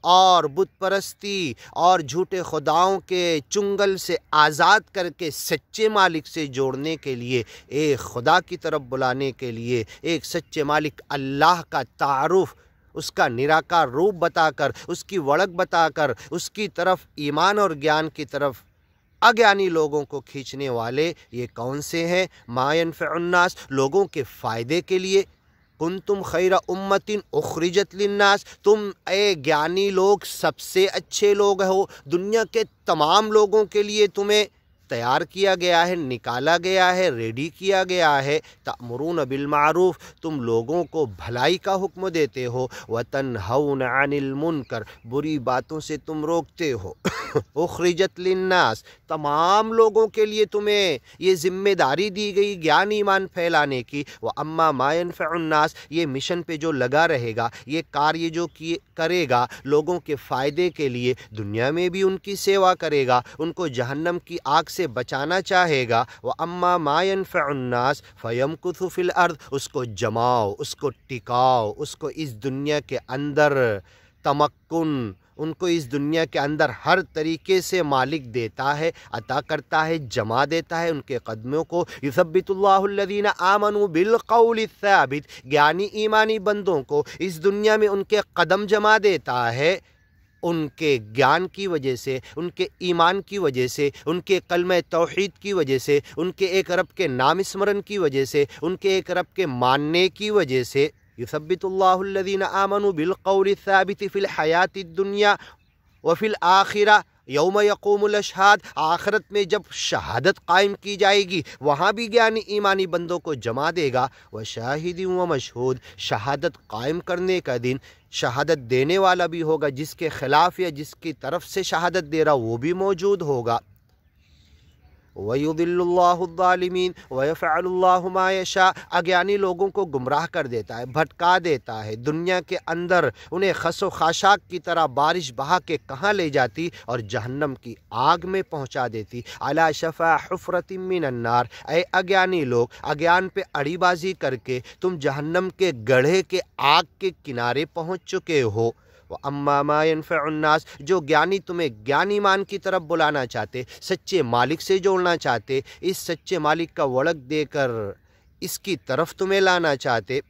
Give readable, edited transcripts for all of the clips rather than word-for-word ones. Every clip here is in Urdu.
اور بت پرستی اور جھوٹے خداؤں کے چنگل سے آزاد کر کے سچے مالک سے جوڑنے کے لیے، ایک خدا کی طرف بلانے کے لیے، ایک سچے مالک اللہ کا تعارف، اس کا نراکار روپ بتا کر، اس کی وڑک بتا کر، اس کی طرف ایمان اور گیان کی طرف اگیانی لوگوں کو کھینچنے والے یہ کون سے ہیں؟ ما ينفع الناس، لوگوں کے فائدے کے لیے۔ کنتم خیر امت اخرجت للناس، تم اے گیانی لوگ سب سے اچھے لوگ ہو، دنیا کے تمام لوگوں کے لیے تمہیں تیار کیا گیا ہے، نکالا گیا ہے، ریڈی کیا گیا ہے۔ تأمرون بالمعروف، تم لوگوں کو بھلائی کا حکم دیتے ہو، وتنہون عن المنکر، بری باتوں سے تم روکتے ہو۔ اخرجت للناس، تمام لوگوں کے لیے تمہیں یہ ذمہ داری دی گئی گیان ایمان پھیلانے کی۔ وَأَمَّا مَا يَنفَعُ النَّاسِ، یہ مشن پہ جو لگا رہے گا، یہ کاریہ جو کرے گا لوگوں کے فائدے کے لیے، دنیا میں بھی ان کی سیوا کرے گا، ان کو جہنم کی آگ سے بچانا چاہے گا۔ وَأَمَّا مَا يَنفَعُ النَّاسِ فَيَمْكُثُ فِي الْأَرْضِ، اس کو جماؤ، اس کو ٹکاؤ، اس کو اس دنیا کے اندر تمکن، ان کو اس دنیا کے اندر ہر طریقے سے مالک دیتا ہے، عطا کرتا ہے، جما دیتا ہے ان کے قدموں کو۔ یثبت اللہ الذین آمنوا بالقول الثابت، گیانی ایمانی بندوں کو اس دنیا میں ان کے قدم جما دیتا ہے، ان کے گیان کی وجہ سے، ان کے ایمان کی وجہ سے، ان کے کلمہ توحید کی وجہ سے، ان کے ایک رب کے نام اسمرن کی وجہ سے، ان کے ایک رب کے ماننے کی وجہ سے۔ یثبت اللہ الذین آمنوا بالقول الثابت فی الحیات الدنیا وفی الآخرہ یوم یقوم الاشہاد، آخرت میں جب شہادت قائم کی جائے گی وہاں بھی گیانی ایمانی بندوں کو جما دے گا۔ وشاہد و مشہود، شہادت قائم کرنے کا دن شہادت دینے والا بھی ہوگا، جس کے خلاف یا جس کی طرف سے شہادت دے رہا وہ بھی موجود ہوگا۔ وَيُضِلُّ اللَّهُ الظَّالِمِينَ وَيَفْعَلُ اللَّهُ مَا يَشَاءُ، اگیانی لوگوں کو گمراہ کر دیتا ہے، بھٹکا دیتا ہے، دنیا کے اندر انہیں خس و خاشاک کی طرح بارش بہا کے کہاں لے جاتی اور جہنم کی آگ میں پہنچا دیتی۔ عَلَى شَفَا حُفْرَةٍ مِّنَ النَّارِ، اے اگیانی لوگ، اگیان پہ اڑی بازی کر کے تم جہنم کے گڑھے کے آگ کے کنارے پہنچ چکے ہو۔ وَأَمَّا مَا يَنفَعُ النَّاسِ، جو گیانی تمہیں گیان ایمان کی طرف بلانا چاہتے، سچے مالک سے جوڑنا چاہتے، اس سچے مالک کا وڑک دے کر اس کی طرف تمہیں لانا چاہتے۔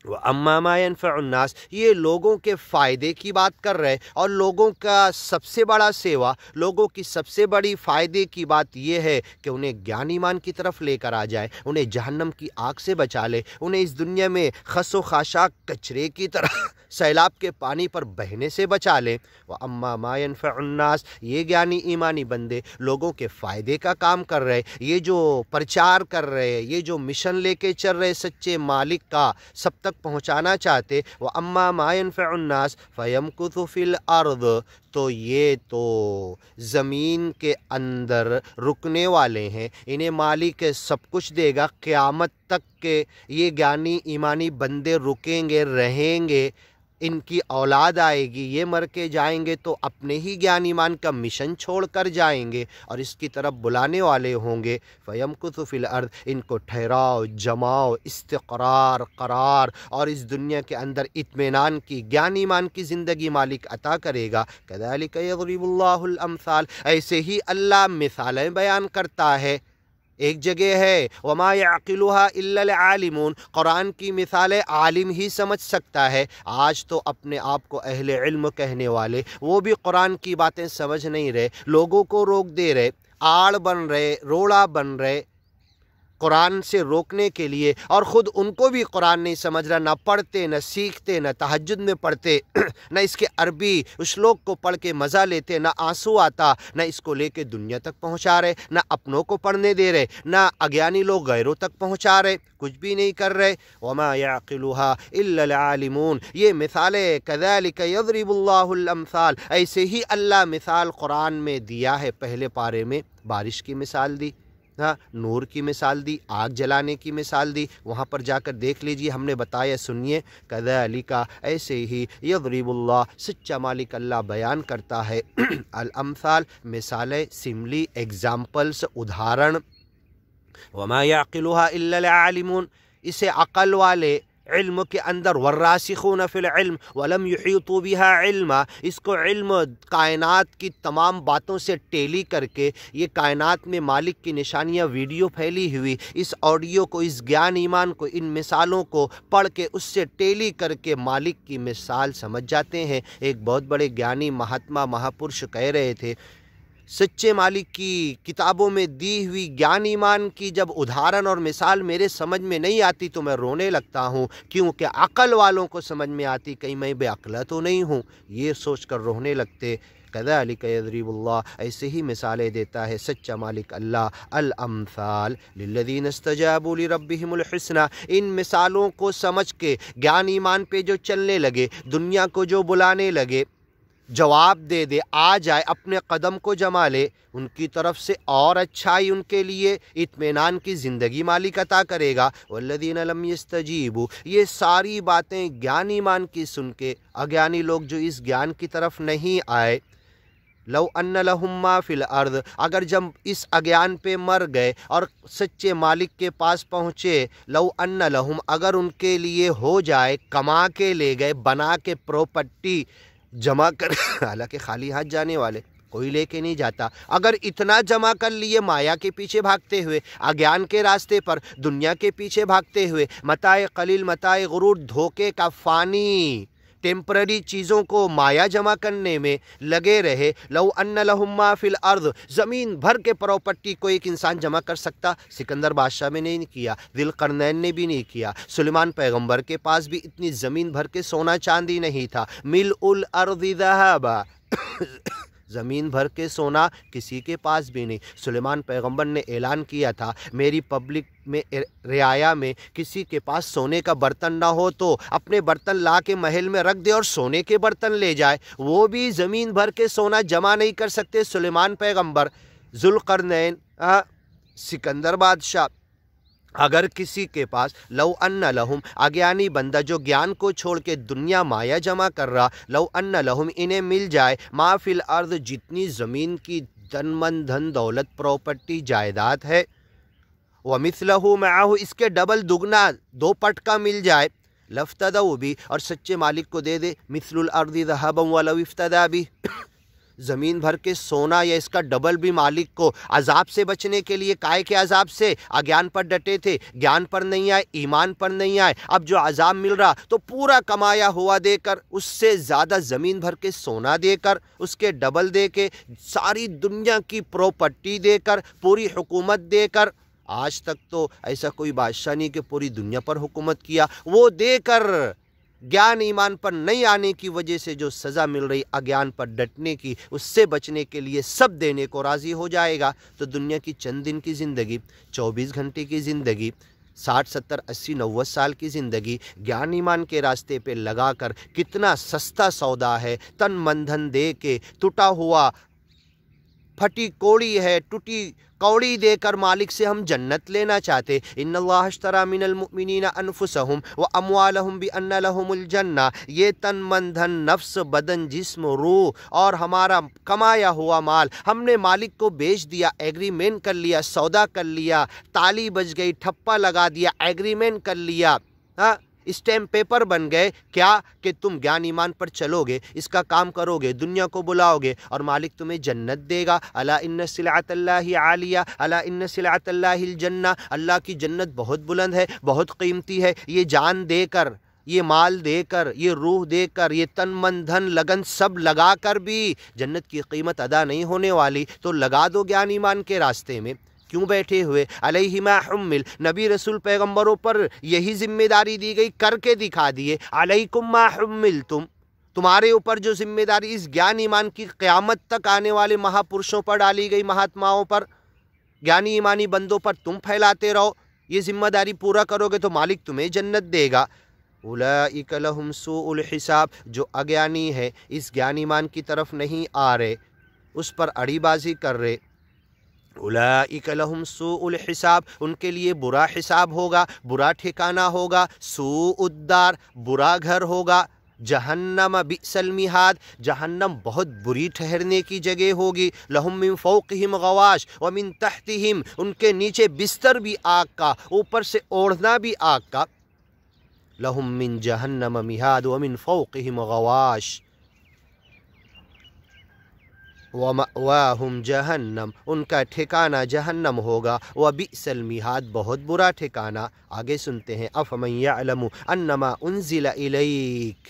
وَأَمَّا مَا يَنفَعُ النَّاسِ، یہ لوگوں کے فائدے کی بات کر رہے، اور لوگوں کا سب سے بڑا سیوا، لوگوں کی سب سے بڑی فائدے کی بات یہ ہے کہ انہیں گیان ایمان کی طرف لے کر آ جائے، انہیں جہنم کی آگ سے بچا لے، انہیں اس دنیا میں خس و خاشاک کچرے کی طرح سیلاب کے پانی پر بہنے سے بچا لے۔ وَأَمَّا مَا يَنفَعُ النَّاسِ، یہ گیانی ایمانی بندے لوگوں کے فائدے کا کام کر رہے، یہ جو پرچار کر رہے، یہ جو مشن لے کے چل رہے سچے مالک کا، سب تک پہنچانا چاہتے۔ وَأَمَّا مَا يَنفَعُ النَّاسِ فَيَمْكُثُ فِي الْأَرْضِ، تو یہ تو زمین کے اندر رکنے والے ہیں، انہیں مالک سب کچھ دے گا قیامت تک کے، یہ گیانی ایمانی بندے رکیں گے، رہیں گے، ان کی اولاد آئے گی، یہ مر کے جائیں گے تو اپنے ہی گیان ایمان کا مشن چھوڑ کر جائیں گے اور اس کی طرف بلانے والے ہوں گے۔ فَيَمْكُثُ فِي الْأَرْضِ، ان کو ٹھہراؤ، جماؤ، استقرار، قرار اور اس دنیا کے اندر اطمینان کی گیان ایمان کی زندگی مالک عطا کرے گا۔ كَذَلِكَ يَضْرِبُ اللَّهُ الْأَمْثَالَ، ایسے ہی اللہ مثالیں بیان کرتا ہے۔ ایک جگہ ہے وَمَا يَعْقِلُهَا إِلَّا الْعَالِمُونَ، قرآن کی مثالیں عالم ہی سمجھ سکتا ہے۔ آج تو اپنے آپ کو اہل علم کہنے والے وہ بھی قرآن کی باتیں سمجھ نہیں رہے، لوگوں کو روک دے رہے، آڑ بن رہے، روڑا بن رہے قرآن سے روکنے کے لیے، اور خود ان کو بھی قرآن نہیں سمجھ رہا، نہ پڑھتے، نہ سیکھتے، نہ تہجد میں پڑھتے، نہ اس کے عربی اشلوک کو پڑھ کے مزہ لیتے، نہ آنسو آتا، نہ اس کو لے کے دنیا تک پہنچا رہے، نہ اپنوں کو پڑھنے دے رہے، نہ اگیانی لوگ غیروں تک پہنچا رہے، کچھ بھی نہیں کر رہے۔ وَمَا يَعْقِلُهَا إِلَّا الْعَالِمُونَ، یہ مثالیں كَذَلِكَ يَضْرِبُ اللَّهُ الْأَمْثَالَ، ایسے ہی اللہ مثال قرآن میں دیا ہے۔ پہلے پارے میں بارش کی مثال دی، نور کی مثال دی، آگ جلانے کی مثال دی، وہاں پر جا کر دیکھ لیجئے، ہم نے بتایا، سنیے۔ کذالک، ایسے ہی، یضرب اللہ، سچا مالک اللہ بیان کرتا ہے، الامثال، مثالیں، سملی، ایگزامپلس، ادھارن۔ وما یعقلها الا العالمون، اسے عقل والے علم کے اندر والراسخون فی العلم ولم یحیطوا بها علما، اس کو علم کائنات کی تمام باتوں سے ٹیلی کر کے، یہ کائنات میں مالک کی نشانیاں ویڈیو پھیلی ہوئی، اس آڈیو کو، اس گیان ایمان کو، ان مثالوں کو پڑھ کے اس سے ٹیلی کر کے مالک کی مثال سمجھ جاتے ہیں۔ ایک بہت بڑے گیانی مہاتما مہاپرش کہہ رہے تھے، سچے مالک کی کتابوں میں دی ہوئی گیان ایمان کی جب ادھارن اور مثال میرے سمجھ میں نہیں آتی تو میں رونے لگتا ہوں، کیونکہ عقل والوں کو سمجھ میں آتی، کہیں میں بے عقلہ تو نہیں ہوں، یہ سوچ کر رونے لگتے۔ کذالک یضرب اللہ، ایسے ہی مثالیں دیتا ہے سچا مالک اللہ۔ الامثال للذین استجابوا لربہم الحسنی، ان مثالوں کو سمجھ کے گیان ایمان پہ جو چلنے لگے، دنیا کو جو بلانے لگے، جواب دے دے، آ جائے، اپنے قدم کو جما لے، ان کی طرف سے اور اچھائی ان کے لیے اطمینان کی زندگی مالک عطا کرے گا۔ والذین لم یستجیبوا، یہ ساری باتیں گیان ایمان کی سن کے اگیانی لوگ جو اس گیان کی طرف نہیں آئے، لو ان لہم ما فی الارض، اگر جب اس اگیان پہ مر گئے اور سچے مالک کے پاس پہنچے، لو ان لہم، اگر ان کے لیے ہو جائے، کما کے لے گئے، بنا کے پراپرٹی جمع کر، حالانکہ خالی ہاتھ جانے والے کوئی لے کے نہیں جاتا، اگر اتنا جمع کر لیے مایا کے پیچھے بھاگتے ہوئے، اگیان کے راستے پر دنیا کے پیچھے بھاگتے ہوئے، متاع قلیل متاع غرور، دھوکے کا فانی ٹیمپرری چیزوں کو مایا جمع کرنے میں لگے رہے، لو ان لہم ما فی الارض، زمین بھر کے پراپرٹی کو ایک انسان جمع کر سکتا؟ سکندر بادشاہ میں نہیں کیا، ذی القرنین نے بھی نہیں کیا، سلیمان پیغمبر کے پاس بھی اتنی زمین بھر کے سونا چاندی نہیں تھا، ملء الارض ذہبا، زمین بھر کے سونا کسی کے پاس بھی نہیں۔ سلیمان پیغمبر نے اعلان کیا تھا، میری پبلک میں رعایا میں کسی کے پاس سونے کا برتن نہ ہو تو اپنے برتن لا کے محل میں رکھ دے اور سونے کے برتن لے جائے، وہ بھی زمین بھر کے سونا جمع نہیں کر سکتے سلیمان پیغمبر۔ ذوالقرنین، سکندر بادشاہ، اگر کسی کے پاس، لو ان لہم، اگیانی بندہ جو گیان کو چھوڑ کے دنیا مایا جمع کر رہا، لو ان لہم، انہیں مل جائے، ما فی الارض، جتنی زمین کی تن من دھن دولت پراپرٹی جائیداد ہے، ومثلہ معہ، اس کے ڈبل دگنا دو پٹ کا مل جائے، لافتدوا بھی، اور سچے مالک کو دے دے، مثل الارض ذہبا ولو افتدی بھی، زمین بھر کے سونا یا اس کا ڈبل بھی مالک کو عذاب سے بچنے کے لیے، کائے کے عذاب سے؟ اگیان پر ڈٹے تھے، گیان پر نہیں آئے، ایمان پر نہیں آئے، اب جو عذاب مل رہا تو پورا کمایا ہوا دے کر، اس سے زیادہ زمین بھر کے سونا دے کر، اس کے ڈبل دے کے، ساری دنیا کی پراپرٹی دے کر، پوری حکومت دے کر، آج تک تو ایسا کوئی بادشاہ نہیں کہ پوری دنیا پر حکومت کیا، وہ دے کر گیان ایمان پر نہیں آنے کی وجہ سے جو سزا مل رہی اگیان پر ڈٹنے کی، اس سے بچنے کے لیے سب دینے کو راضی ہو جائے گا، تو دنیا کی چند دن کی زندگی، 24 گھنٹے کی زندگی، 60 70 80 90 سال کی زندگی گیان ایمان کے راستے پہ لگا کر کتنا سستا سودا ہے، تن من دھن دے کے، ٹوٹا ہوا پھٹی کوڑی ہے، ٹوٹی کوڑی دے کر مالک سے ہم جنت لینا چاہتے۔ ان اللہ اشتری من المؤمنین انفسہم واموالہم بان لہم الجنہ، یہ تن من دھن، نفس، بدن، جسم، روح اور ہمارا کمایا ہوا مال ہم نے مالک کو بیچ دیا، ایگریمنٹ کر لیا، سودا کر لیا، تالی بج گئی، ٹھپا لگا دیا، ایگریمنٹ کر لیا، اسٹیمپ پیپر بن گئے، کیا کہ تم گیان ایمان پر چلو گے، اس کا کام کرو گے، دنیا کو بلاؤ گے اور مالک تمہیں جنت دے گا۔ الا ان سلعۃ اللہ عالیہ، الا ان سلعۃ اللہ الجنہ، اللہ کی جنت بہت بلند ہے، بہت قیمتی ہے، یہ جان دے کر، یہ مال دے کر، یہ روح دے کر، یہ تن من دھن لگن سب لگا کر بھی جنت کی قیمت ادا نہیں ہونے والی، تو لگا دو گیان ایمان کے راستے میں، کیوں بیٹھے ہوئے؟ علیہ ما حمل، نبی رسول پیغمبروں پر یہی ذمہ داری دی گئی، کر کے دکھا دیے، علیکم ما حملتم، تمہارے اوپر جو ذمہ داری اس گیان ایمان کی قیامت تک آنے والے مہاپرشوں پر ڈالی گئی، مہاتماؤں پر، گیانی ایمانی بندوں پر تم پھیلاتے رہو، یہ ذمہ داری پورا کرو گے تو مالک تمہیں جنت دے گا۔ اولئک لہم سوء الحساب، جو اگیانی ہے، اس گیان ایمان کی طرف نہیں آ رہے، اس پر اڑی بازی کر رہے، اولئک لہم سوء الحساب، ان کے لیے برا حساب ہوگا، برا ٹھکانہ ہوگا، سوء الدار، برا گھر ہوگا، جہنم بئس المہاد، جہنم بہت بری ٹھہرنے کی جگہ ہوگی، لہم من فوقہم غواش ومن تحتہم، ان کے نیچے بستر بھی آگ کا، اوپر سے اوڑھنا بھی آگ کا، لہم من جہنم مہاد ومن فوقہم غواش وَمَأْوَاهُمْ جہنم، ان کا ٹھکانہ جہنم ہوگا، وَبِئْسَ الْمِہاد، بہت برا ٹھکانہ۔ آگے سنتے ہیں أَفَمَنْ يَعْلَمُ أَنَّمَا أُنزِلَ إِلَيْكَ